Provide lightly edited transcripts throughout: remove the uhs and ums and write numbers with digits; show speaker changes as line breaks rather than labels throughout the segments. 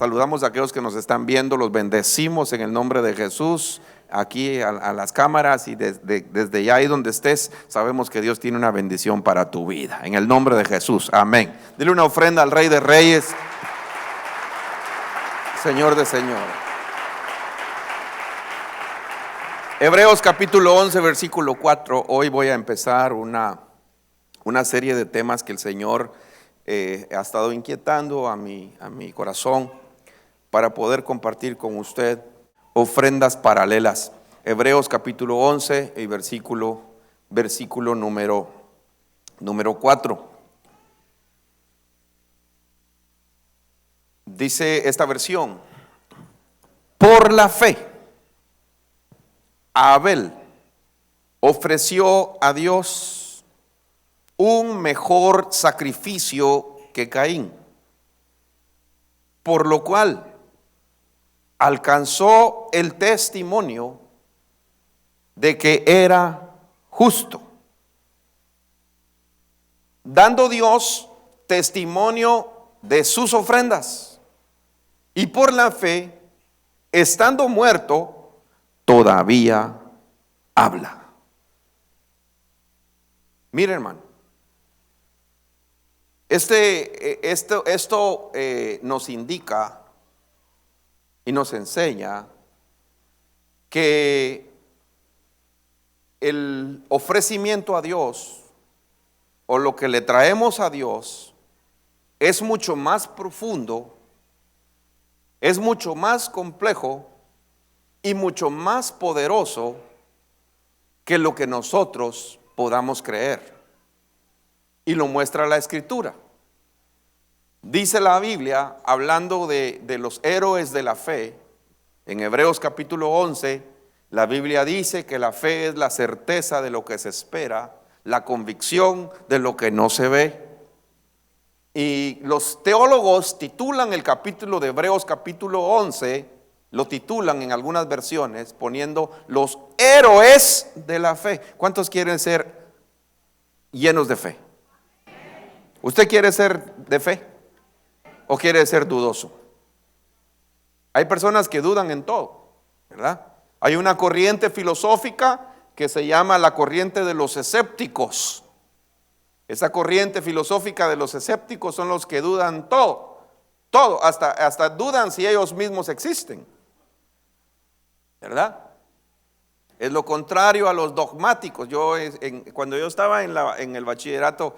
saludamos a aquellos que nos están viendo, los bendecimos en el nombre de Jesús. Aquí a las cámaras y desde ya ahí donde estés, sabemos que Dios tiene una bendición para tu vida. En el nombre de Jesús, amén. Dile una ofrenda al Rey de Reyes, Señor de señores. Hebreos capítulo 11, versículo 4. Hoy voy a empezar una serie de temas que el Señor ha estado inquietando a mi corazón para poder compartir con usted ofrendas paralelas. Hebreos capítulo 11 y versículo número 4. Dice esta versión: por la fe, Abel ofreció a Dios un mejor sacrificio que Caín, por lo cual alcanzó el testimonio de que era justo, dando Dios testimonio de sus ofrendas, y por la fe, estando muerto, todavía habla. Mire, hermano, esto nos indica y nos enseña que el ofrecimiento a Dios, o lo que le traemos a Dios, es mucho más profundo, es mucho más complejo y mucho más poderoso que lo que nosotros podamos creer. Y lo muestra la Escritura. Dice la Biblia, hablando de los héroes de la fe, en Hebreos capítulo 11, la Biblia dice que la fe es la certeza de lo que se espera, la convicción de lo que no se ve. Y los teólogos titulan el capítulo de Hebreos capítulo 11, lo titulan en algunas versiones poniendo los héroes de la fe. ¿Cuántos quieren ser llenos de fe? ¿Usted quiere ser de fe o quiere ser dudoso? Hay personas que dudan en todo, ¿verdad? Hay una corriente filosófica que se llama la corriente de los escépticos. Esa corriente filosófica de los escépticos son los que dudan todo, hasta dudan si ellos mismos existen, ¿verdad? Es lo contrario a los dogmáticos. Cuando yo estaba en el bachillerato,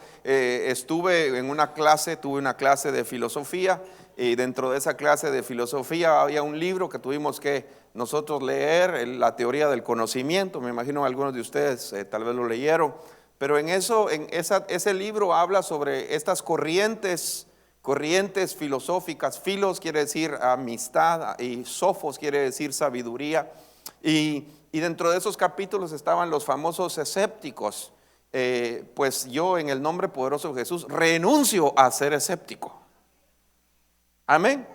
tuve una clase de filosofía, y dentro de esa clase de filosofía había un libro que tuvimos que nosotros leer, la teoría del conocimiento. Me imagino algunos de ustedes tal vez lo leyeron, pero ese libro habla sobre estas corrientes filosóficas. Filos quiere decir amistad y sofos quiere decir sabiduría. Y dentro de esos capítulos estaban los famosos escépticos. Pues yo, en el nombre poderoso de Jesús, renuncio a ser escéptico. Amén.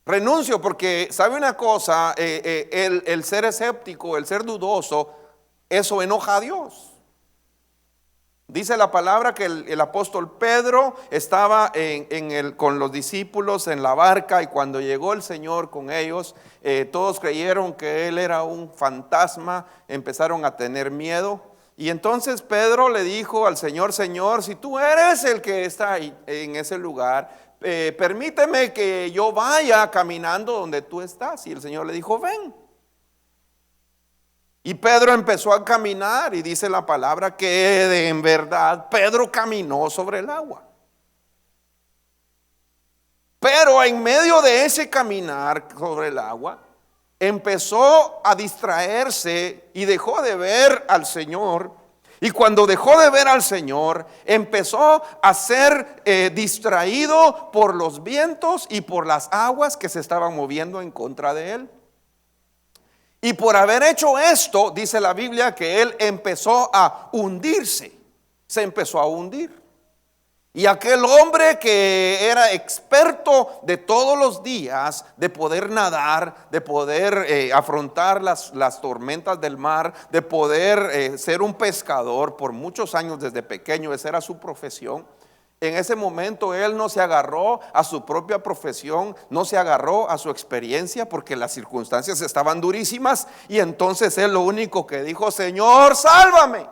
Renuncio, porque ¿sabe una cosa? El ser escéptico, el ser dudoso, eso enoja a Dios. Dice la palabra que el apóstol Pedro estaba con los discípulos en la barca, y cuando llegó el Señor con ellos, todos creyeron que él era un fantasma, empezaron a tener miedo. Y entonces Pedro le dijo al Señor: Señor, si tú eres el que está ahí en ese lugar, permíteme que yo vaya caminando donde tú estás. Y el Señor le dijo: ven. Y Pedro empezó a caminar, y dice la palabra que en verdad Pedro caminó sobre el agua. Pero en medio de ese caminar sobre el agua, empezó a distraerse y dejó de ver al Señor. Y cuando dejó de ver al Señor, empezó a ser distraído por los vientos y por las aguas que se estaban moviendo en contra de él. Y por haber hecho esto, dice la Biblia que él empezó a hundirse. Se empezó a hundir. Y aquel hombre que era experto de todos los días de poder nadar, de poder afrontar las tormentas del mar, de poder ser un pescador por muchos años desde pequeño, esa era su profesión. En ese momento él no se agarró a su propia profesión, no se agarró a su experiencia porque las circunstancias estaban durísimas, y entonces él lo único que dijo: Señor, sálvame.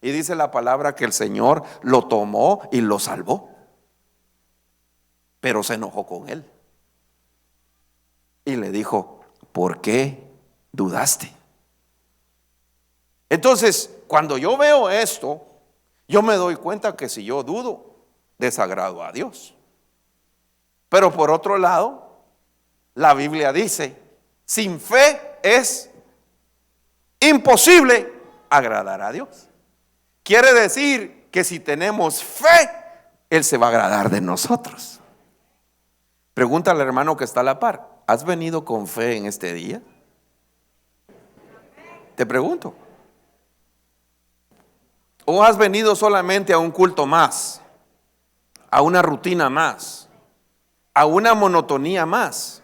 Y dice la palabra que el Señor lo tomó y lo salvó, pero se enojó con él y le dijo: ¿por qué dudaste? Entonces, cuando yo veo esto, yo me doy cuenta que si yo dudo, desagrado a Dios. Pero por otro lado, la Biblia dice: sin fe es imposible agradar a Dios. Quiere decir que si tenemos fe, Él se va a agradar de nosotros. Pregúntale al hermano que está a la par: ¿has venido con fe en este día? Te pregunto. ¿O has venido solamente a un culto más, a una rutina más, a una monotonía más?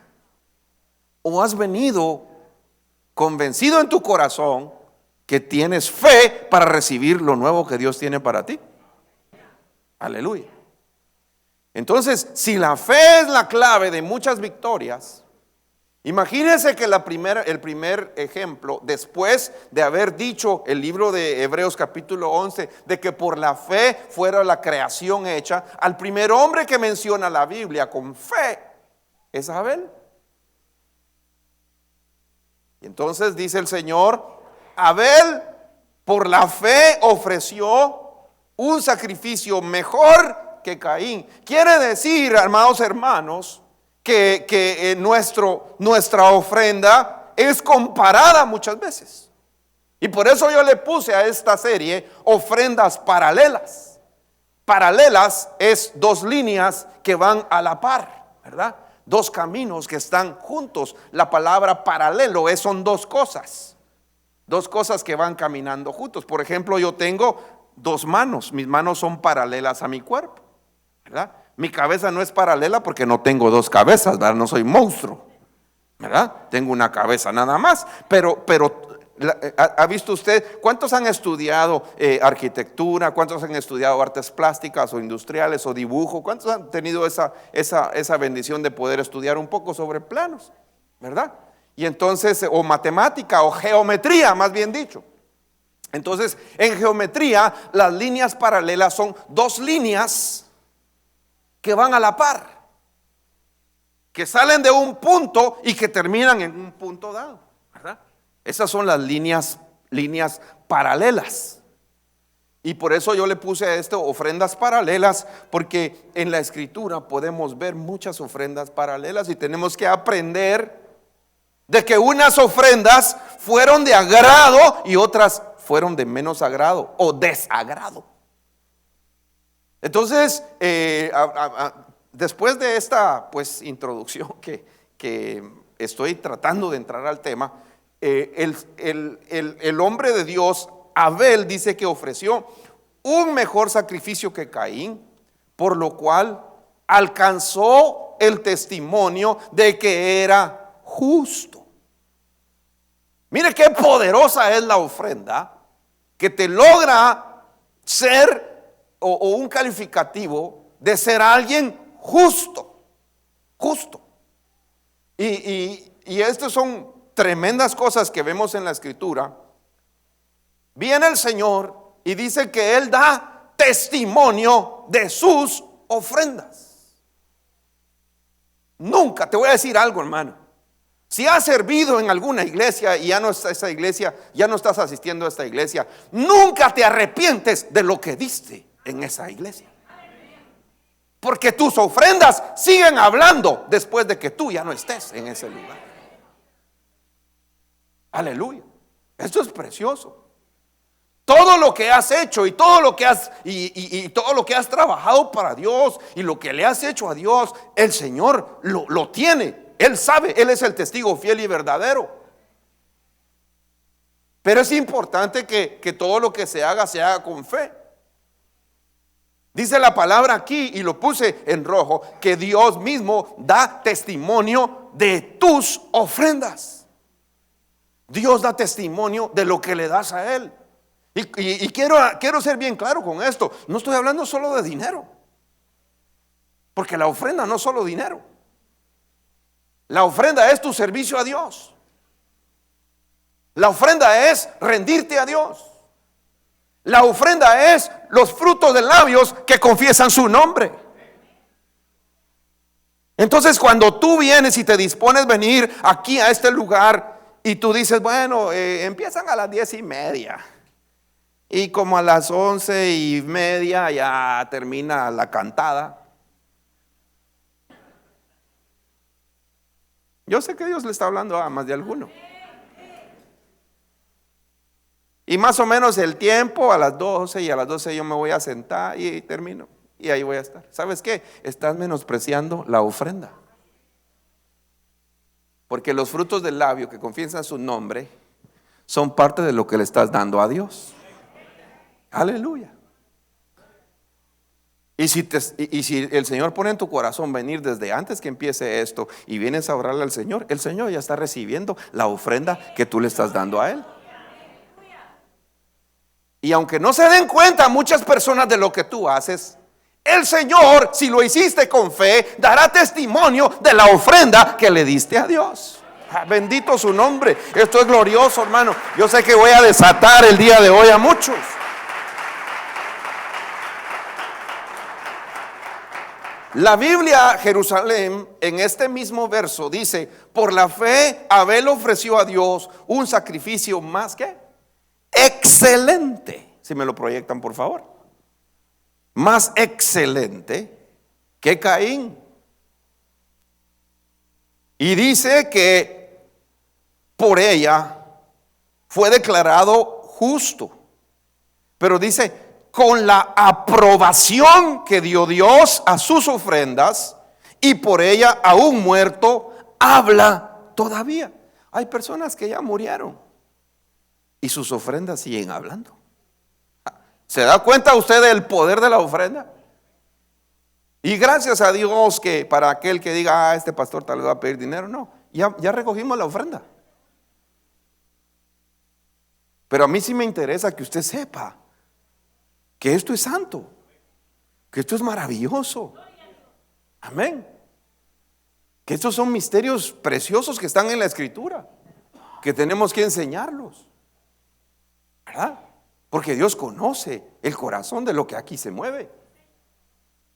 ¿O has venido convencido en tu corazón que tienes fe para recibir lo nuevo que Dios tiene para ti? Aleluya. Entonces, si la fe es la clave de muchas victorias, imagínense que el primer ejemplo, después de haber dicho el libro de Hebreos capítulo 11, de que por la fe fuera la creación hecha, al primer hombre que menciona la Biblia con fe es Abel. Y entonces dice el Señor: Abel por la fe ofreció un sacrificio mejor que Caín. Quiere decir, amados hermanos, que nuestra ofrenda es comparada muchas veces. Y por eso yo le puse a esta serie ofrendas paralelas. Paralelas es dos líneas que van a la par, ¿verdad? Dos caminos que están juntos. La palabra paralelo son dos cosas que van caminando juntos. Por ejemplo, yo tengo dos manos, mis manos son paralelas a mi cuerpo, ¿verdad? Mi cabeza no es paralela porque no tengo dos cabezas, ¿verdad? No soy monstruo, ¿verdad? Tengo una cabeza nada más. Pero ¿ha visto usted cuántos han estudiado arquitectura? ¿Cuántos han estudiado artes plásticas o industriales o dibujo? ¿Cuántos han tenido esa bendición de poder estudiar un poco sobre planos, ¿verdad? Y entonces, o matemática o geometría, más bien dicho. Entonces, en geometría, las líneas paralelas son dos líneas que van a la par, que salen de un punto y que terminan en un punto dado, ¿verdad? Esas son las líneas paralelas. Y por eso yo le puse a esto ofrendas paralelas, porque en la escritura podemos ver muchas ofrendas paralelas y tenemos que aprender de que unas ofrendas fueron de agrado y otras fueron de menos agrado o desagrado. Entonces, después de esta introducción que estoy tratando de entrar al tema, el hombre de Dios, Abel, dice que ofreció un mejor sacrificio que Caín, por lo cual alcanzó el testimonio de que era justo. Mire qué poderosa es la ofrenda, que te logra ser o un calificativo de ser alguien justo. Y estas son tremendas cosas que vemos en la escritura. Viene el Señor y dice que Él da testimonio de sus ofrendas. Nunca, te voy a decir algo, hermano. Si has servido en alguna iglesia y ya no está esa iglesia, ya no estás asistiendo a esta iglesia, nunca te arrepientes de lo que diste en esa iglesia, porque tus ofrendas siguen hablando después de que tú ya no estés en ese lugar. Aleluya. Esto es precioso. Todo lo que has hecho y todo lo que has trabajado para Dios y lo que le has hecho a Dios, el Señor lo tiene. Él sabe, Él es el testigo fiel y verdadero. Pero es importante que todo lo que se haga con fe. Dice la palabra aquí, y lo puse en rojo, que Dios mismo da testimonio de tus ofrendas. Dios da testimonio de lo que le das a Él. Y quiero ser bien claro con esto. No estoy hablando solo de dinero. Porque la ofrenda no es solo dinero. La ofrenda es tu servicio a Dios. La ofrenda es rendirte a Dios. La ofrenda es los frutos de labios que confiesan su nombre. Entonces, cuando tú vienes y te dispones a venir aquí a este lugar y tú dices, bueno, empiezan a las 10:30 y como a las 11:30 ya termina la cantada. Yo sé que Dios le está hablando a más de alguno. Y más o menos el tiempo a las 12, y a las 12 yo me voy a sentar y termino. Y ahí voy a estar. ¿Sabes qué? Estás menospreciando la ofrenda. Porque los frutos del labio que confiesan su nombre son parte de lo que le estás dando a Dios. Aleluya. Y si el Señor pone en tu corazón venir desde antes que empiece esto y vienes a orarle al Señor, el Señor ya está recibiendo la ofrenda que tú le estás dando a Él. Y aunque no se den cuenta muchas personas de lo que tú haces, el Señor, si lo hiciste con fe, dará testimonio de la ofrenda que le diste a Dios. Bendito su nombre. Esto es glorioso, hermano. Yo sé que voy a desatar el día de hoy a muchos. La Biblia, Jerusalén, en este mismo verso dice: por la fe Abel ofreció a Dios un sacrificio más que excelente. Si me lo proyectan, por favor. Más excelente que Caín. Y dice que por ella fue declarado justo. Pero dice, con la aprobación que dio Dios a sus ofrendas, y por ella aún muerto habla todavía. Hay personas que ya murieron y sus ofrendas siguen hablando. ¿Se da cuenta usted del poder de la ofrenda? Y gracias a Dios que para aquel que diga, este pastor tal vez va a pedir dinero, no, ya recogimos la ofrenda. Pero a mí sí me interesa que usted sepa que esto es santo, que esto es maravilloso. Amén. Que estos son misterios preciosos que están en la Escritura, que tenemos que enseñarlos, ¿verdad? Porque Dios conoce el corazón de lo que aquí se mueve.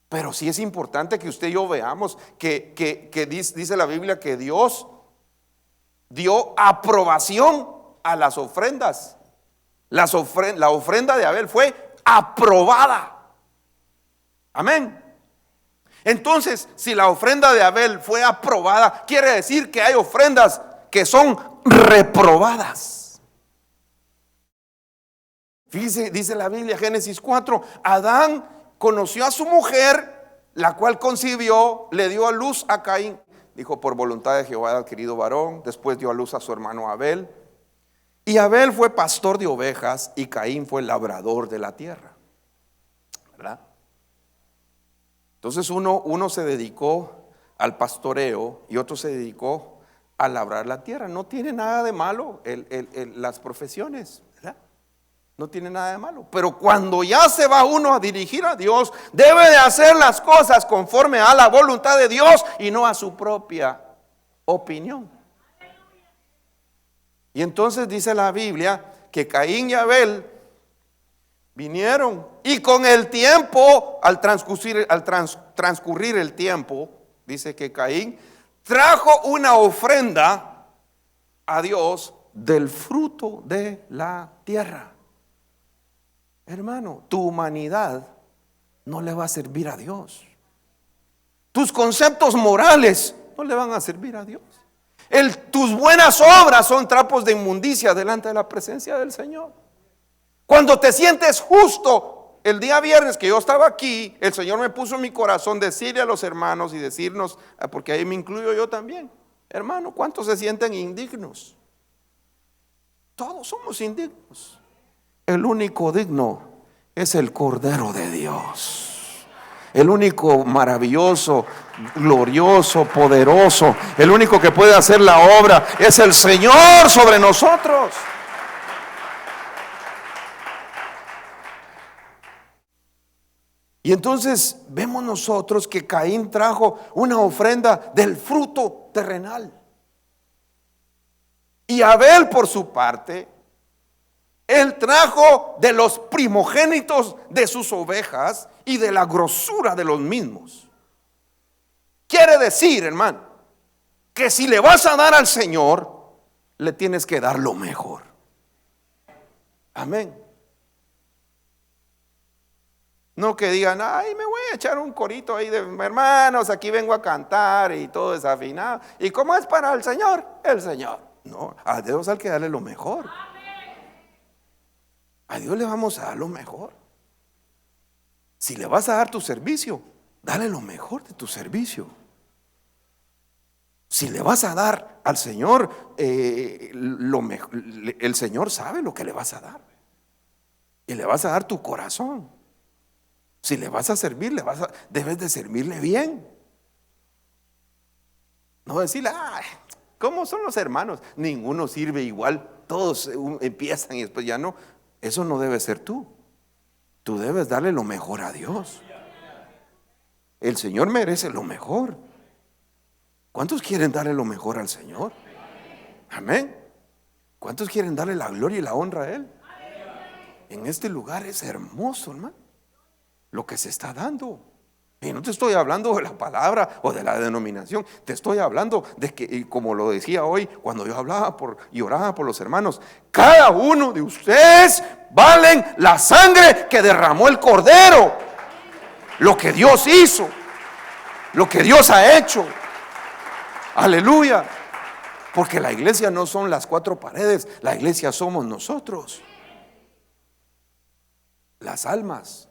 Pero sí es importante que usted y yo veamos que dice la Biblia que Dios dio aprobación a las ofrendas. La ofrenda de Abel fue aprobada. Amén. Entonces, si la ofrenda de Abel fue aprobada, quiere decir que hay ofrendas que son reprobadas. Fíjese, dice la Biblia, Génesis 4, Adán conoció a su mujer, la cual concibió, le dio a luz a Caín. Dijo, por voluntad de Jehová he adquirido varón. Después dio a luz a su hermano Abel. Y Abel fue pastor de ovejas y Caín fue labrador de la tierra. ¿Verdad? Entonces uno se dedicó al pastoreo y otro se dedicó a labrar la tierra. No tiene nada de malo las profesiones, ¿verdad? No tiene nada de malo. Pero cuando ya se va uno a dirigir a Dios, debe de hacer las cosas conforme a la voluntad de Dios y no a su propia opinión. Y entonces dice la Biblia que Caín y Abel vinieron y con el tiempo, al transcurrir el tiempo, dice que Caín trajo una ofrenda a Dios del fruto de la tierra. Hermano, tu humanidad no le va a servir a Dios. Tus conceptos morales no le van a servir a Dios. Tus buenas obras son trapos de inmundicia delante de la presencia del Señor. Cuando te sientes justo, el día viernes que yo estaba aquí, el Señor me puso en mi corazón decirle a los hermanos y decirnos, porque ahí me incluyo yo también, hermano, ¿cuántos se sienten indignos? Todos somos indignos. El único digno es el Cordero de Dios. El único maravilloso, glorioso, poderoso, el único que puede hacer la obra es el Señor sobre nosotros. Y entonces vemos nosotros que Caín trajo una ofrenda del fruto terrenal. Y Abel, por su parte, él trajo de los primogénitos de sus ovejas y de la grosura de los mismos. Quiere decir, hermano, que si le vas a dar al Señor, le tienes que dar lo mejor. Amén. No que digan, ay, me voy a echar un corito ahí de hermanos, aquí vengo a cantar y todo desafinado. ¿Y cómo es para el Señor? El Señor. No, a Dios hay que darle lo mejor. A Dios le vamos a dar lo mejor. Si le vas a dar tu servicio, dale lo mejor de tu servicio. Si le vas a dar al Señor lo mejor, el Señor sabe lo que le vas a dar. Y le vas a dar tu corazón. Si le vas a servir, debes de servirle bien. No decirle, ay, ¿cómo son los hermanos? Ninguno sirve igual, todos empiezan y después ya no. Eso no debe ser tú. Tú debes darle lo mejor a Dios. El Señor merece lo mejor. ¿Cuántos quieren darle lo mejor al Señor? Amén. ¿Cuántos quieren darle la gloria y la honra a Él? En este lugar es hermoso, hermano, lo que se está dando. Y no te estoy hablando de la palabra o de la denominación. Te estoy hablando de que, como lo decía hoy, cuando yo hablaba y oraba por los hermanos, cada uno de ustedes valen la sangre que derramó el Cordero. Lo que Dios hizo, lo que Dios ha hecho. Aleluya. Porque la iglesia no son las cuatro paredes, la iglesia somos nosotros, las almas.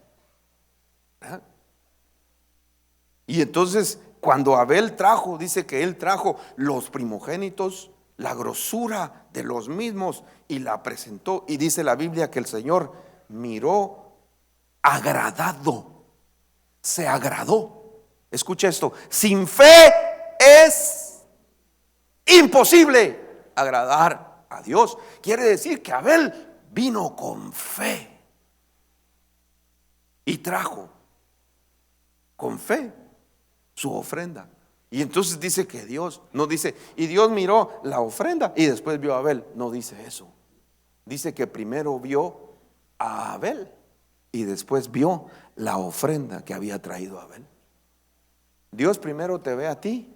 ¿Verdad? Y entonces cuando Abel trajo, dice que él trajo los primogénitos, la grosura de los mismos, y la presentó. Y dice la Biblia que el Señor miró agradado, se agradó. Escucha esto: sin fe es imposible agradar a Dios. Quiere decir que Abel vino con fe y trajo con fe su ofrenda. Y entonces dice que Dios, no dice, y Dios miró la ofrenda y después vio a Abel. No dice eso. Dice que primero vio a Abel y después vio la ofrenda que había traído Abel. Dios primero te ve a ti,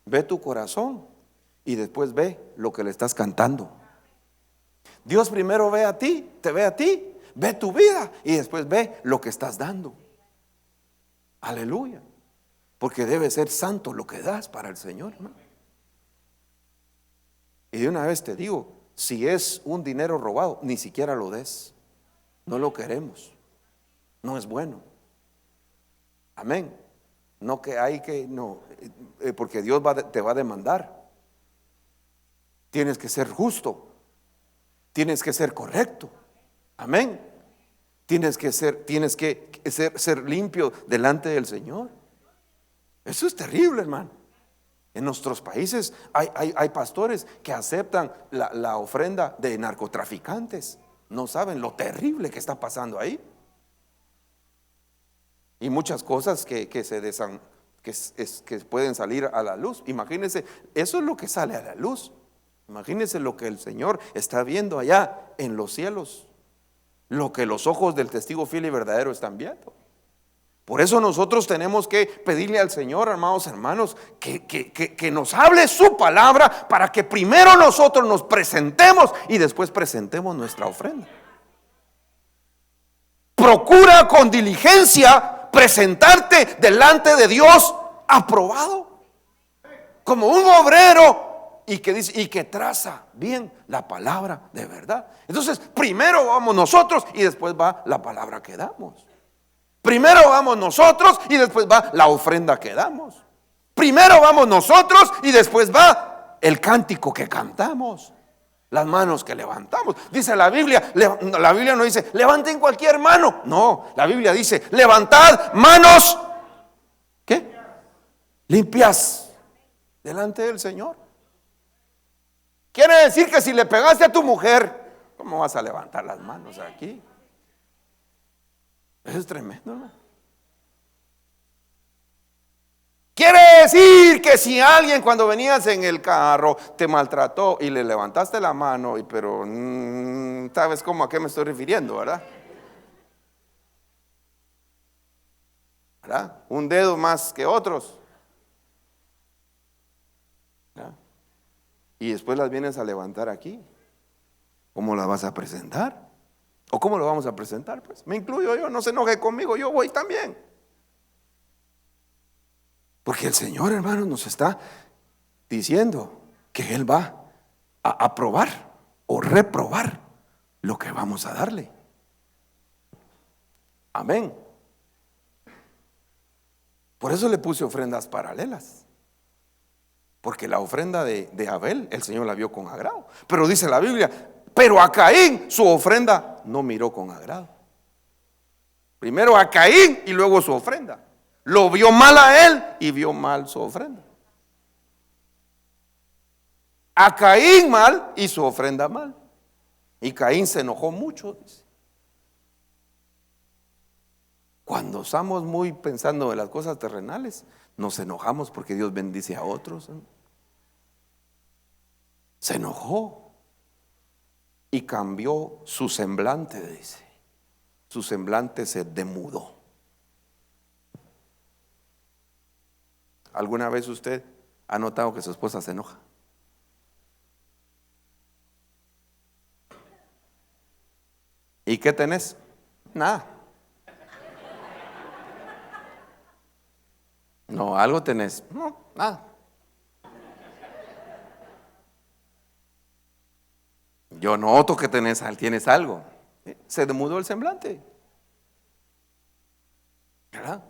ve tu corazón y después ve lo que le estás cantando. Dios primero ve a ti, te ve a ti, ve tu vida y después ve lo que estás dando. Aleluya. Porque debe ser santo lo que das para el Señor, ¿no? Y de una vez te digo, si es un dinero robado, ni siquiera lo des. No lo queremos. No es bueno. Amén. No que hay que, no, porque Dios te va a demandar. Tienes que ser justo. Tienes que ser correcto. Amén. Tienes que ser limpio delante del Señor. Eso es terrible, hermano. En nuestros países hay pastores que aceptan la ofrenda de narcotraficantes. No saben lo terrible que está pasando ahí. Y muchas cosas que pueden salir a la luz. Imagínense, eso es lo que sale a la luz. Imagínense lo que el Señor está viendo allá en los cielos, lo que los ojos del testigo fiel y verdadero están viendo. Por eso nosotros tenemos que pedirle al Señor, amados hermanos, que nos hable su palabra, para que primero nosotros nos presentemos y después presentemos nuestra ofrenda. Procura con diligencia presentarte delante de Dios aprobado, como un obrero y que traza bien la palabra de verdad. Entonces primero vamos nosotros y después va la palabra que damos. Primero vamos nosotros y después va la ofrenda que damos. Primero vamos nosotros y después va el cántico que cantamos, las manos que levantamos. Dice la Biblia no dice levanten cualquier mano. No, la Biblia dice levantad manos, ¿qué? Limpias delante del Señor. Quiere decir que si le pegaste a tu mujer, ¿cómo vas a levantar las manos aquí? Eso es tremendo, ¿no? Quiere decir que si alguien cuando venías en el carro te maltrató y le levantaste la mano, pero sabes cómo a qué me estoy refiriendo, ¿verdad? ¿Verdad? Un dedo más que otros, ¿verdad? Y después las vienes a levantar aquí. ¿Cómo las vas a presentar? ¿O cómo lo vamos a presentar? Pues me incluyo yo, no se enoje conmigo, yo voy también. Porque el Señor, hermano, nos está diciendo que Él va a aprobar o reprobar lo que vamos a darle. Amén. Por eso le puse ofrendas paralelas. Porque la ofrenda de Abel, el Señor la vio con agrado. Pero dice la Biblia, pero a Caín su ofrenda no miró con agrado. Primero a Caín y luego su ofrenda. Lo vio mal a él y vio mal su ofrenda. A Caín mal y su ofrenda mal. Y Caín se enojó mucho, dice. Cuando estamos muy pensando en las cosas terrenales, nos enojamos porque Dios bendice a otros. Se enojó y cambió su semblante, dice. Su semblante se demudó. ¿Alguna vez usted ha notado que su esposa se enoja? ¿Y qué tenés? Nada. No, algo tenés. No, nada. Yo noto que tienes algo. Se demudó el semblante, ¿verdad?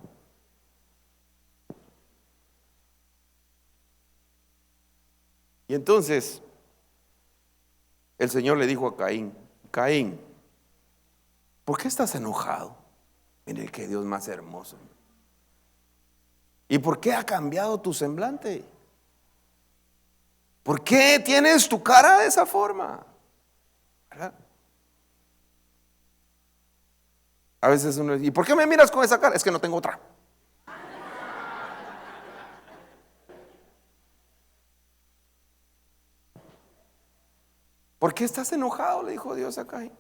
Y entonces el Señor le dijo a Caín: Caín, ¿por qué estás enojado? Mire qué Dios más hermoso. ¿Y por qué ha cambiado tu semblante? ¿Por qué tienes tu cara de esa forma? ¿Verdad? A veces uno dice: ¿y por qué me miras con esa cara? Es que no tengo otra. ¿Por qué estás enojado?, le dijo Dios a Caín.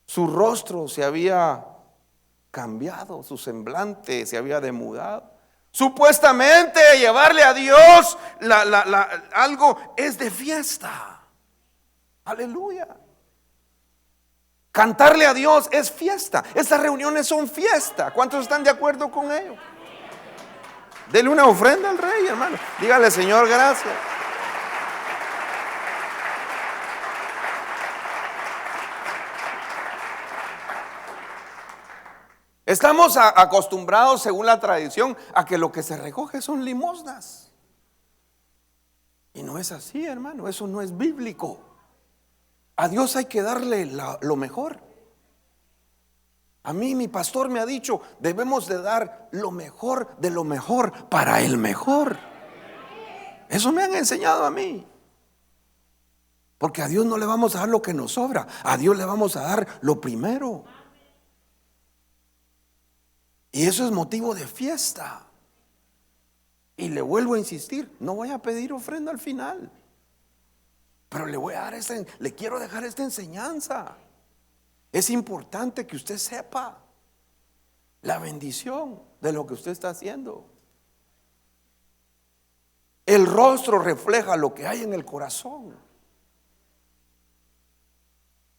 Su rostro se había cambiado, su semblante se había demudado. Supuestamente llevarle a Dios algo es de fiesta. Aleluya. Cantarle a Dios es fiesta. Estas reuniones son fiesta. ¿Cuántos están de acuerdo con ello? Dele una ofrenda al Rey, hermano. Dígale: Señor, gracias. Estamos acostumbrados, según la tradición, a que lo que se recoge son limosnas. Y no es así, hermano. Eso no es bíblico. A Dios hay que darle lo mejor. A mí mi pastor me ha dicho: debemos de dar lo mejor de lo mejor para el mejor. Eso me han enseñado a mí. Porque a Dios no le vamos a dar lo que nos sobra. A Dios le vamos a dar lo primero. Y eso es motivo de fiesta. Y le vuelvo a insistir: no voy a pedir ofrenda al final, pero le voy a dar le quiero dejar esta enseñanza. Es importante que usted sepa la bendición de lo que usted está haciendo. El rostro refleja lo que hay en el corazón.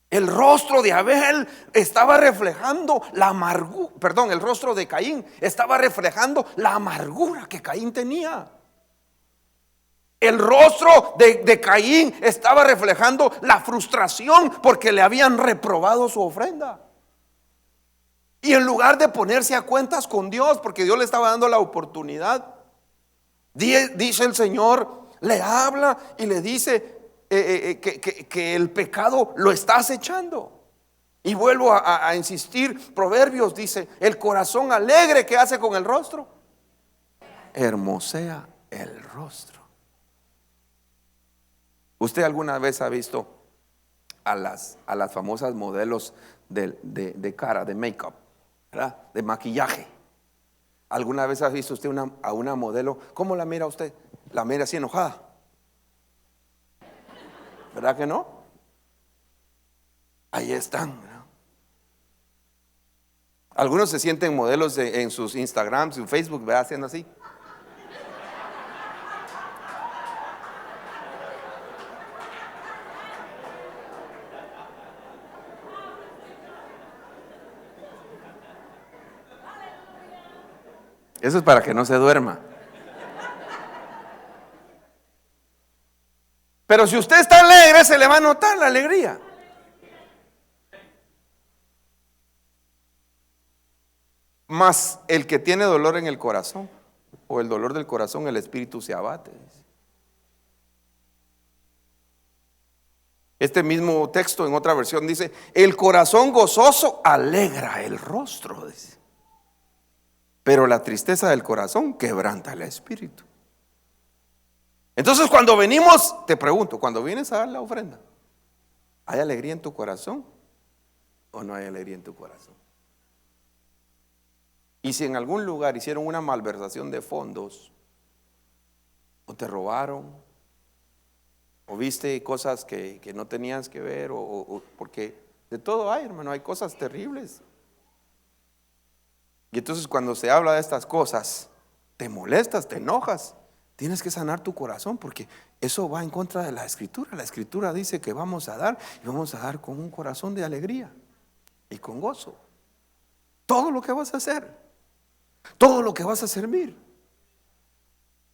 El rostro de Abel estaba reflejando la amargura, perdón, el rostro de Caín estaba reflejando la amargura que Caín tenía. El rostro de Caín estaba reflejando la frustración porque le habían reprobado su ofrenda. Y en lugar de ponerse a cuentas con Dios, porque Dios le estaba dando la oportunidad, dice el Señor, le habla y le dice que el pecado lo está acechando. Y vuelvo a insistir, Proverbios dice: el corazón alegre, ¿qué hace con el rostro? Hermosea el rostro. ¿Usted alguna vez ha visto a las famosas modelos de cara, de make-up, ¿verdad? De maquillaje? ¿Alguna vez ha visto usted a una modelo? ¿Cómo la mira usted? ¿La mira así enojada? ¿Verdad que no? Ahí están, ¿no? Algunos se sienten modelos en sus Instagram, su Facebook, ¿verdad? Haciendo así. Eso es para que no se duerma. Pero si usted está alegre, se le va a notar la alegría. Mas el que tiene dolor en el corazón, o el dolor del corazón, el espíritu se abate. Este mismo texto en otra versión dice: el corazón gozoso alegra el rostro, dice, pero la tristeza del corazón quebranta el espíritu. Entonces, cuando venimos, te pregunto, cuando vienes a dar la ofrenda, ¿hay alegría en tu corazón o no hay alegría en tu corazón? Y si en algún lugar hicieron una malversación de fondos, o te robaron, o viste cosas que no tenías que ver, porque de todo hay, hermano, hay cosas terribles. Y entonces cuando se habla de estas cosas, te molestas, te enojas. Tienes que sanar tu corazón, porque eso va en contra de la Escritura. La Escritura dice que vamos a dar, y vamos a dar con un corazón de alegría y con gozo. Todo lo que vas a hacer, todo lo que vas a servir,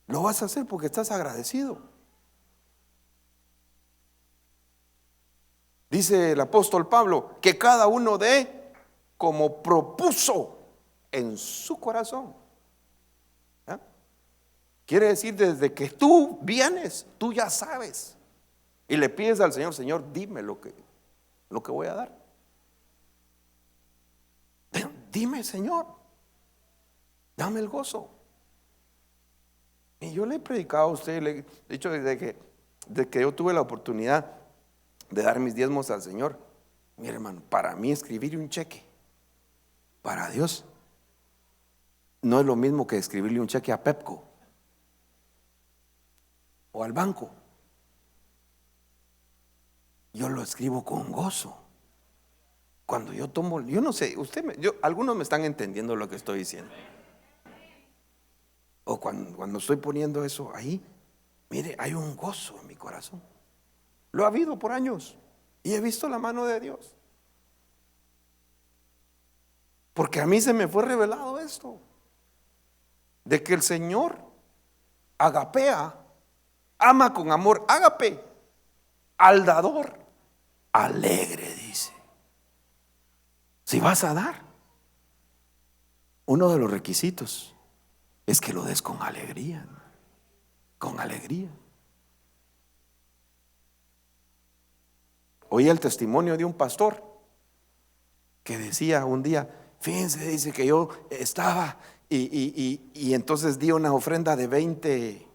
lo vas a hacer porque estás agradecido. Dice el apóstol Pablo que cada uno dé como propuso en su corazón. ¿Ah? Quiere decir, desde que tú vienes, tú ya sabes y le pides al Señor: Señor, dime lo que voy a dar. Dime, Señor, dame el gozo. Y yo le he predicado a usted, le he dicho desde que yo tuve la oportunidad de dar mis diezmos al Señor. Mi hermano, para mí escribir un cheque para Dios no es lo mismo que escribirle un cheque a Pepco o al banco. Yo lo escribo con gozo. Cuando yo tomo, yo no sé, algunos me están entendiendo lo que estoy diciendo. O cuando estoy poniendo eso ahí, mire, hay un gozo en mi corazón. Lo ha habido por años y he visto la mano de Dios, porque a mí se me fue revelado esto, de que el Señor agapea, ama con amor, ágape, al dador alegre, dice. Si vas a dar, uno de los requisitos es que lo des con alegría, con alegría. Oí el testimonio de un pastor que decía un día: fíjense, dice que yo estaba y entonces di una ofrenda de 20,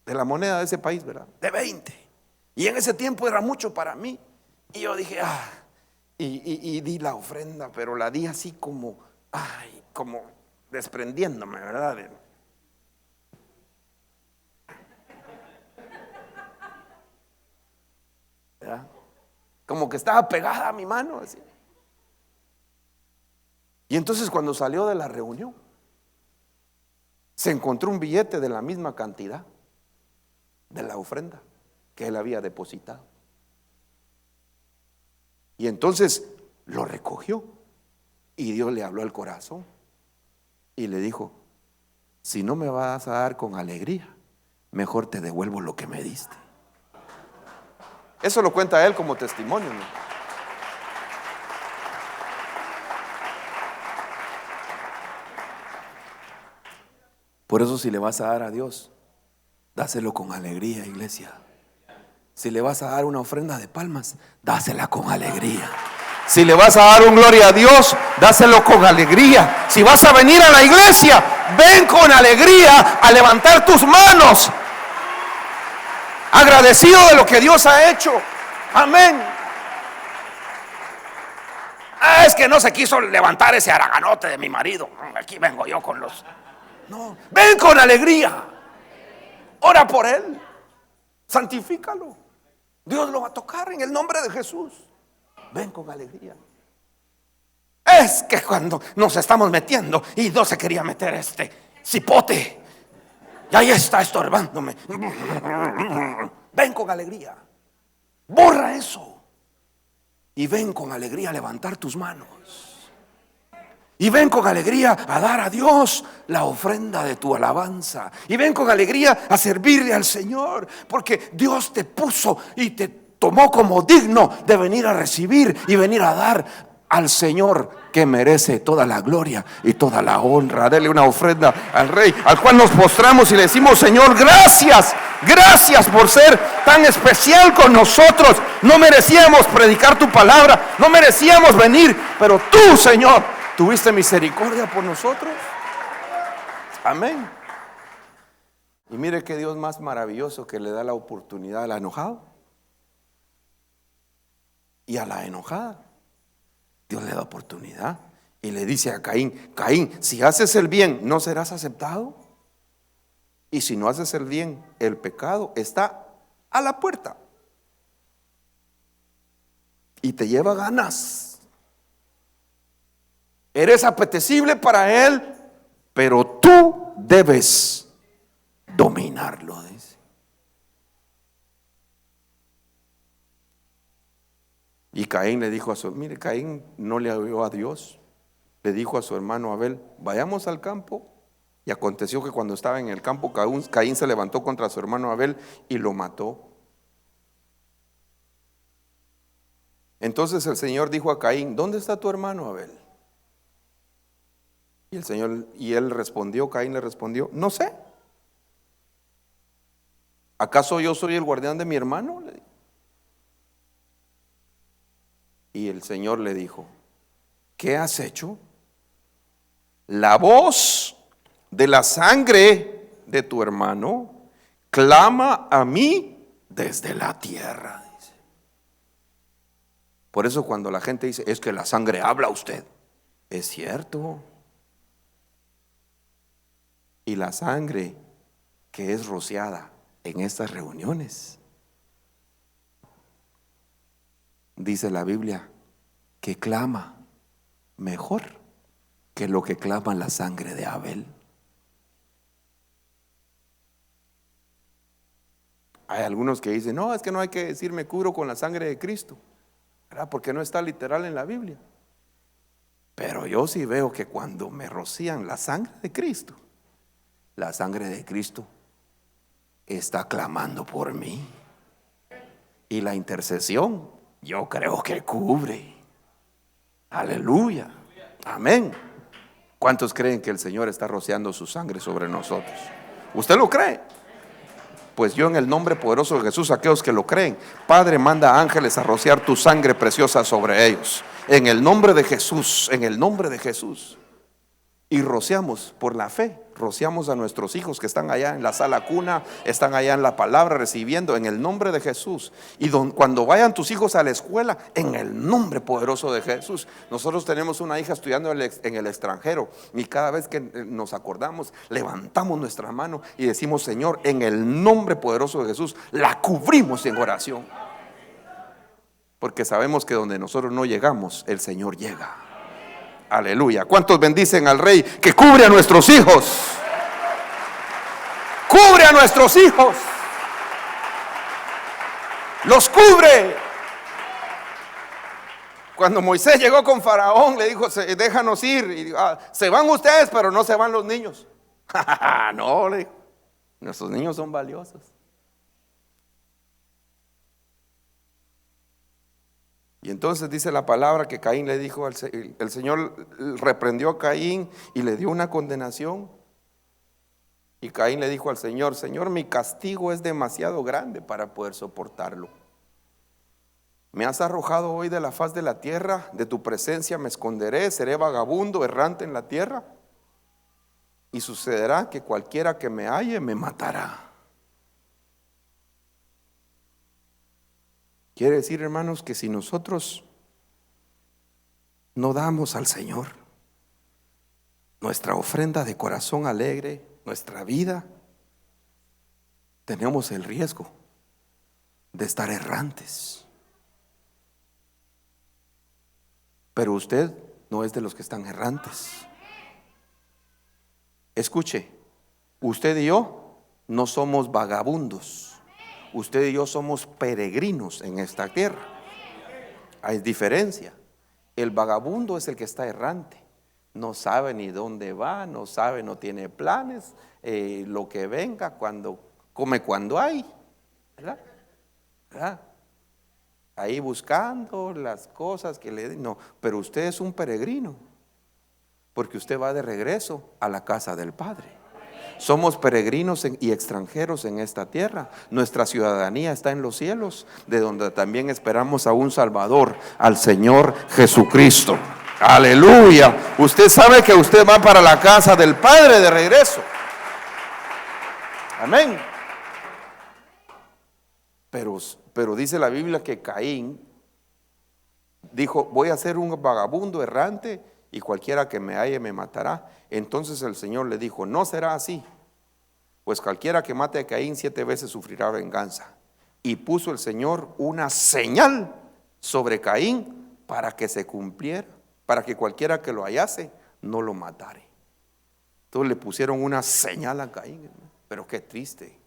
de la moneda de ese país, ¿verdad? De 20. Y en ese tiempo era mucho para mí. Y yo dije, y di la ofrenda, pero la di así como desprendiéndome, ¿verdad? ¿Verdad? Como que estaba pegada a mi mano así. Y entonces cuando salió de la reunión, se encontró un billete de la misma cantidad de la ofrenda que él había depositado. Y entonces lo recogió y Dios le habló al corazón y le dijo: si no me vas a dar con alegría, mejor te devuelvo lo que me diste. Eso lo cuenta él como testimonio, ¿no? Por eso, si le vas a dar a Dios, dáselo con alegría, iglesia. Si le vas a dar una ofrenda de palmas, dásela con alegría. Si le vas a dar un gloria a Dios, dáselo con alegría. Si vas a venir a la iglesia, ven con alegría a levantar tus manos, agradecido de lo que Dios ha hecho. Amén. Es que no se quiso levantar ese haraganote de mi marido. Aquí vengo yo con los... No, ven con alegría. Ora por él. Santifícalo. Dios lo va a tocar en el nombre de Jesús. Ven con alegría. Es que cuando nos estamos metiendo y no se quería meter este cipote, y ahí está estorbándome. Ven con alegría. Borra eso. Y ven con alegría a levantar tus manos. Y ven con alegría a dar a Dios la ofrenda de tu alabanza. Y ven con alegría a servirle al Señor. Porque Dios te puso y te tomó como digno de venir a recibir y venir a dar al Señor, que merece toda la gloria y toda la honra. Dele una ofrenda al Rey, al cual nos postramos y le decimos: Señor, gracias, gracias por ser tan especial con nosotros. No merecíamos predicar tu palabra, no merecíamos venir, pero tú, Señor, tuviste misericordia por nosotros. Amén. Y mire qué Dios más maravilloso, que le da la oportunidad al enojado y a la enojada. Dios le da oportunidad y le dice a Caín: Caín, si haces el bien, ¿no serás aceptado? Y si no haces el bien, el pecado está a la puerta y te lleva ganas. Eres apetecible para él, pero tú debes dominarlo, dice. Y Caín le dijo mire, Caín no le oyó a Dios. Le dijo a su hermano Abel: vayamos al campo. Y aconteció que cuando estaba en el campo, Caín se levantó contra su hermano Abel y lo mató. Entonces el Señor dijo a Caín: ¿dónde está tu hermano Abel? Y él respondió, Caín le respondió: no sé. ¿Acaso yo soy el guardián de mi hermano? Y el Señor le dijo: ¿qué has hecho? La voz de la sangre de tu hermano clama a mí desde la tierra, dice. Por eso cuando la gente dice: es que la sangre habla a usted, es cierto. Y la sangre que es rociada en estas reuniones, dice la Biblia, que clama mejor que lo que clama la sangre de Abel. Hay algunos que dicen: no, es que no hay que decir me cubro con la sangre de Cristo, ¿verdad? Porque no está literal en la Biblia. Pero yo sí veo que cuando me rocían la sangre de Cristo, la sangre de Cristo está clamando por mí. Y la intercesión, yo creo que cubre. Aleluya. Amén. ¿Cuántos creen que el Señor está rociando su sangre sobre nosotros? ¿Usted lo cree? Pues yo, en el nombre poderoso de Jesús, a aquellos que lo creen, Padre, manda ángeles a rociar tu sangre preciosa sobre ellos. En el nombre de Jesús, en el nombre de Jesús. Y rociamos por la fe, rociamos a nuestros hijos que están allá en la sala cuna, están allá en la palabra recibiendo en el nombre de Jesús. Y cuando vayan tus hijos a la escuela, en el nombre poderoso de Jesús. Nosotros tenemos una hija estudiando en el extranjero, y cada vez que nos acordamos, levantamos nuestra mano y decimos: Señor, en el nombre poderoso de Jesús, la cubrimos en oración. Porque sabemos que donde nosotros no llegamos, el Señor llega. Aleluya. ¿Cuántos bendicen al Rey que cubre a nuestros hijos? Cubre a nuestros hijos. Los cubre. Cuando Moisés llegó con Faraón, le dijo: déjanos ir. Y dijo: se van ustedes, pero no se van los niños. No, le dijo, nuestros niños son valiosos. Y entonces dice la palabra que Caín le dijo, el Señor reprendió a Caín y le dio una condenación. Y Caín le dijo al Señor: Señor, mi castigo es demasiado grande para poder soportarlo. Me has arrojado hoy de la faz de la tierra, de tu presencia me esconderé, seré vagabundo, errante en la tierra. Y sucederá que cualquiera que me halle me matará. Quiere decir, hermanos, que si nosotros no damos al Señor, nuestra ofrenda de corazón alegre, nuestra vida, tenemos el riesgo de estar errantes. Pero usted no es de los que están errantes. Escuche, usted y yo no somos vagabundos. Usted y yo somos peregrinos en esta tierra. Hay diferencia. El vagabundo es el que está errante. No sabe ni dónde va, no sabe, no tiene planes. Lo que venga, cuando come, cuando hay, ¿verdad? ¿Verdad? Ahí buscando las cosas que le den. No, pero usted es un peregrino, porque usted va de regreso a la casa del Padre. Somos peregrinos y extranjeros en esta tierra. Nuestra ciudadanía está en los cielos, de donde también esperamos a un Salvador, al Señor Jesucristo. Aleluya. Usted sabe que usted va para la casa del Padre de regreso. Amén. Pero dice la Biblia que Caín dijo: voy a ser un vagabundo errante y cualquiera que me halle me matará. Entonces el Señor le dijo: no será así, pues cualquiera que mate a Caín 7 veces sufrirá venganza. Y puso el Señor una señal sobre Caín para que se cumpliera, para que cualquiera que lo hallase no lo matare. Entonces le pusieron una señal a Caín, hermano. Pero qué triste,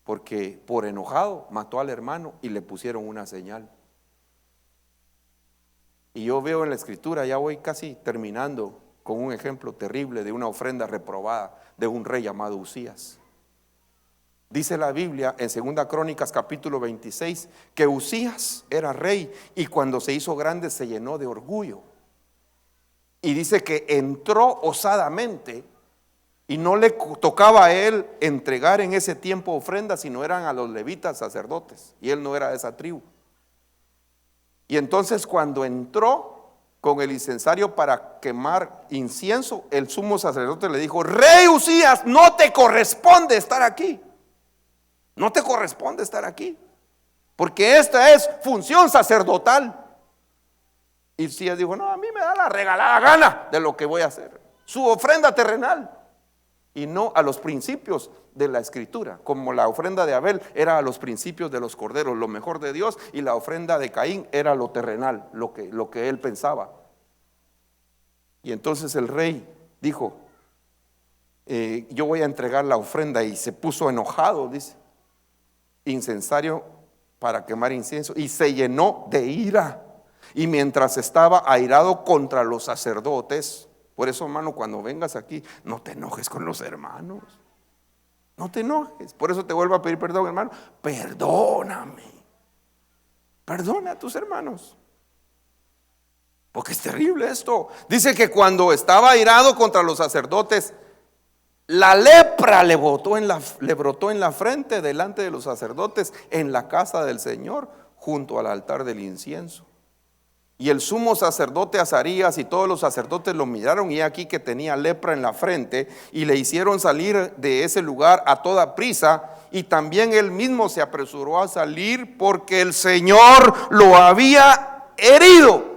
porque por enojado mató al hermano y le pusieron una señal. Y yo veo en la escritura, ya voy casi terminando, con un ejemplo terrible de una ofrenda reprobada de un rey llamado Usías. Dice la Biblia en 2 Crónicas capítulo 26 que Usías era rey y cuando se hizo grande se llenó de orgullo. Y dice que entró osadamente y no le tocaba a él entregar en ese tiempo ofrendas, sino eran a los levitas sacerdotes, y él no era de esa tribu. Y entonces cuando entró con el incensario para quemar incienso, el sumo sacerdote le dijo: rey Usías, no te corresponde estar aquí. No te corresponde estar aquí, porque esta es función sacerdotal. Y Usías dijo: no, a mí me da la regalada gana de lo que voy a hacer. Su ofrenda terrenal, y no a los principios de la escritura, como la ofrenda de Abel era a los principios de los corderos, lo mejor de Dios, y la ofrenda de Caín era lo terrenal, lo que él pensaba. Y entonces el rey dijo: yo voy a entregar la ofrenda, y se puso enojado, dice, incensario para quemar incienso, y se llenó de ira, y mientras estaba airado contra los sacerdotes. Por eso, hermano, cuando vengas aquí, no te enojes con los hermanos. No te enojes. Por eso te vuelvo a pedir perdón, hermano. Perdóname. Perdona a tus hermanos, porque es terrible esto. Dice que cuando estaba airado contra los sacerdotes, la lepra le brotó en la frente delante de los sacerdotes en la casa del Señor, junto al altar del incienso. Y el sumo sacerdote Azarías y todos los sacerdotes lo miraron, y aquí que tenía lepra en la frente, y le hicieron salir de ese lugar a toda prisa, y también él mismo se apresuró a salir porque el Señor lo había herido.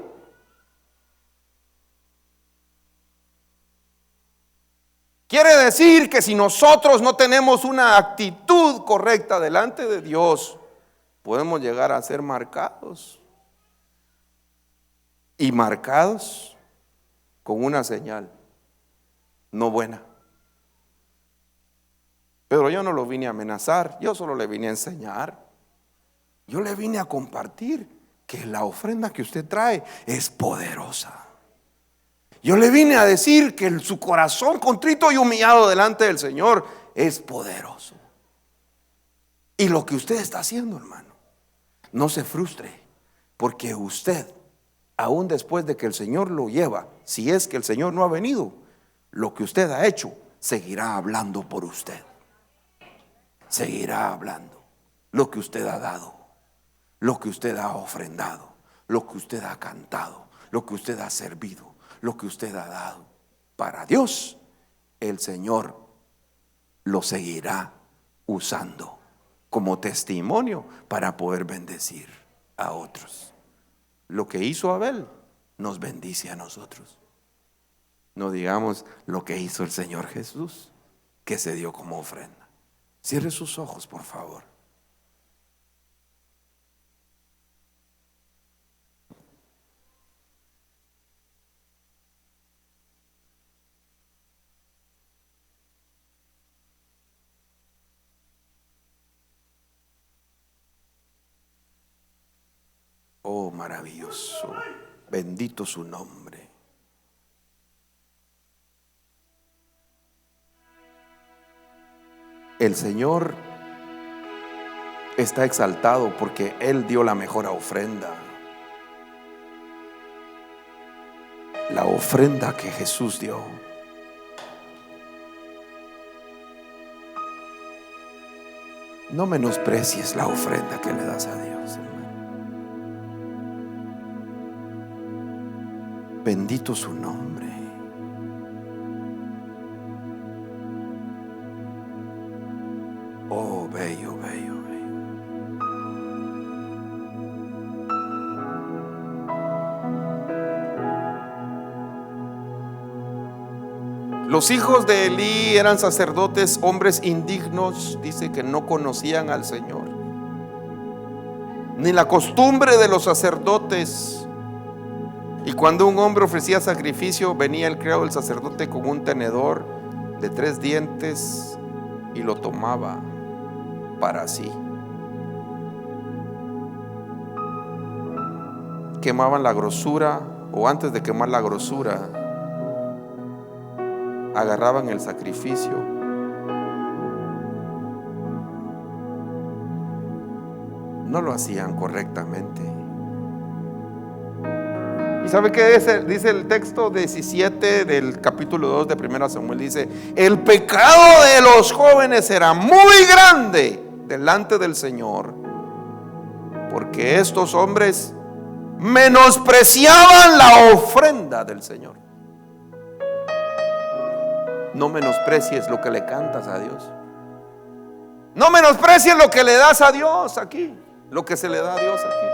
Quiere decir que si nosotros no tenemos una actitud correcta delante de Dios, podemos llegar a ser marcados. Y marcados con una señal no buena. Pero yo no lo vine a amenazar, yo solo le vine a enseñar. Yo le vine a compartir que la ofrenda que usted trae es poderosa. Yo le vine a decir que su corazón contrito y humillado delante del Señor es poderoso. Y lo que usted está haciendo, hermano, no se frustre, porque usted, aún después de que el Señor lo lleva, si es que el Señor no ha venido, lo que usted ha hecho seguirá hablando por usted. Seguirá hablando lo que usted ha dado, lo que usted ha ofrendado, lo que usted ha cantado, lo que usted ha servido, lo que usted ha dado para Dios. El Señor lo seguirá usando como testimonio para poder bendecir a otros. Lo que hizo Abel nos bendice a nosotros. No digamos lo que hizo el Señor Jesús, que se dio como ofrenda. Cierre sus ojos, por favor. Oh, maravilloso, bendito su nombre. El Señor está exaltado porque Él dio la mejor ofrenda. La ofrenda que Jesús dio. No menosprecies la ofrenda que le das a Dios, hermano. Bendito su nombre. Oh, bello, bello, bello. Los hijos de Elí eran sacerdotes, hombres indignos, dice que no conocían al Señor, ni la costumbre de los sacerdotes. Y cuando un hombre ofrecía sacrificio, venía el criado del sacerdote con un tenedor de 3 dientes y lo tomaba para sí. Quemaban la grosura, o antes de quemar la grosura, agarraban el sacrificio, no lo hacían correctamente. ¿Y sabe qué dice el texto 17 del capítulo 2 de 1 Samuel? Dice: el pecado de los jóvenes era muy grande delante del Señor, porque estos hombres menospreciaban la ofrenda del Señor. No menosprecies lo que le cantas a Dios. No menosprecies lo que le das a Dios aquí, lo que se le da a Dios aquí.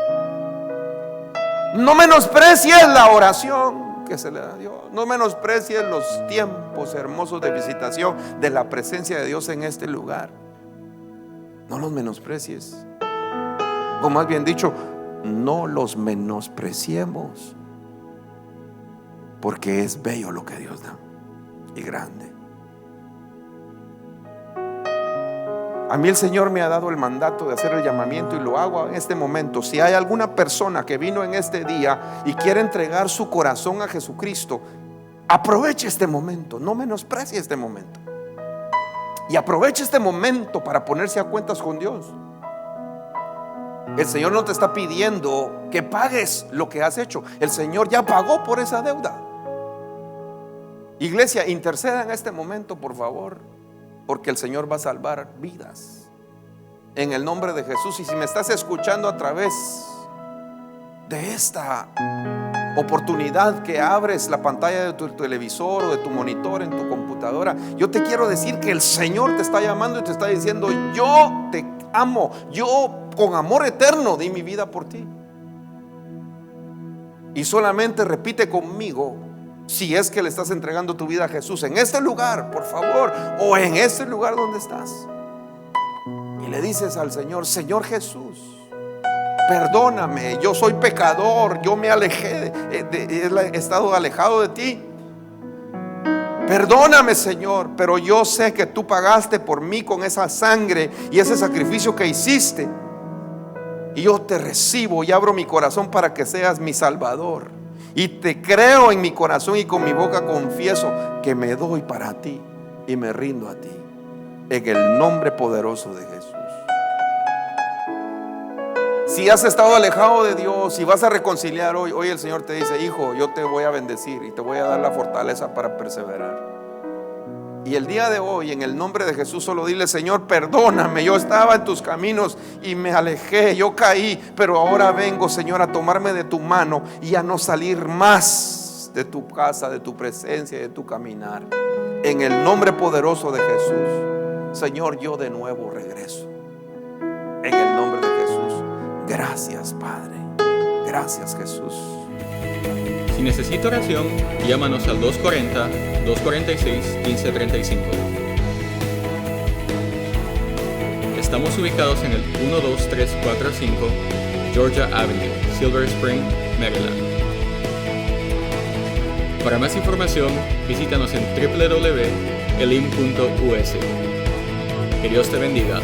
No menosprecies la oración que se le da a Dios. No menosprecies los tiempos hermosos de visitación de la presencia de Dios en este lugar. No los menosprecies. O más bien dicho, no los menospreciemos, porque es bello lo que Dios da y grande. A mí el Señor me ha dado el mandato de hacer el llamamiento y lo hago en este momento. Si hay alguna persona que vino en este día y quiere entregar su corazón a Jesucristo, aproveche este momento, no menosprecie este momento. Y aproveche este momento para ponerse a cuentas con Dios. El Señor no te está pidiendo que pagues lo que has hecho. El Señor ya pagó por esa deuda. Iglesia, interceda en este momento, por favor, porque el Señor va a salvar vidas en el nombre de Jesús. Y si me estás escuchando a través de esta oportunidad que abres la pantalla de tu televisor o de tu monitor en tu computadora, yo te quiero decir que el Señor te está llamando y te está diciendo: yo te amo, yo con amor eterno di mi vida por ti. Y solamente repite conmigo, si es que le estás entregando tu vida a Jesús en este lugar, por favor, o en este lugar donde estás, y le dices al Señor: Señor Jesús, perdóname, yo soy pecador, yo me alejé, he estado alejado de ti. Perdóname, Señor, pero yo sé que tú pagaste por mí con esa sangre y ese sacrificio que hiciste, y yo te recibo y abro mi corazón para que seas mi Salvador. Y te creo en mi corazón y con mi boca confieso que me doy para ti y me rindo a ti, en el nombre poderoso de Jesús. Si has estado alejado de Dios y vas a reconciliar hoy el Señor te dice: hijo, yo te voy a bendecir y te voy a dar la fortaleza para perseverar. Y el día de hoy, en el nombre de Jesús, solo dile: Señor, perdóname, yo estaba en tus caminos y me alejé, yo caí, pero ahora vengo, Señor, a tomarme de tu mano y a no salir más de tu casa, de tu presencia y de tu caminar. En el nombre poderoso de Jesús, Señor, yo de nuevo regreso. En el nombre de Jesús. Gracias, Padre. Gracias, Jesús.
Si necesita oración, llámanos al 240-246-1535. Estamos ubicados en el 12345 Georgia Avenue, Silver Spring, Maryland. Para más información, visítanos en www.elim.us. Que Dios te bendiga.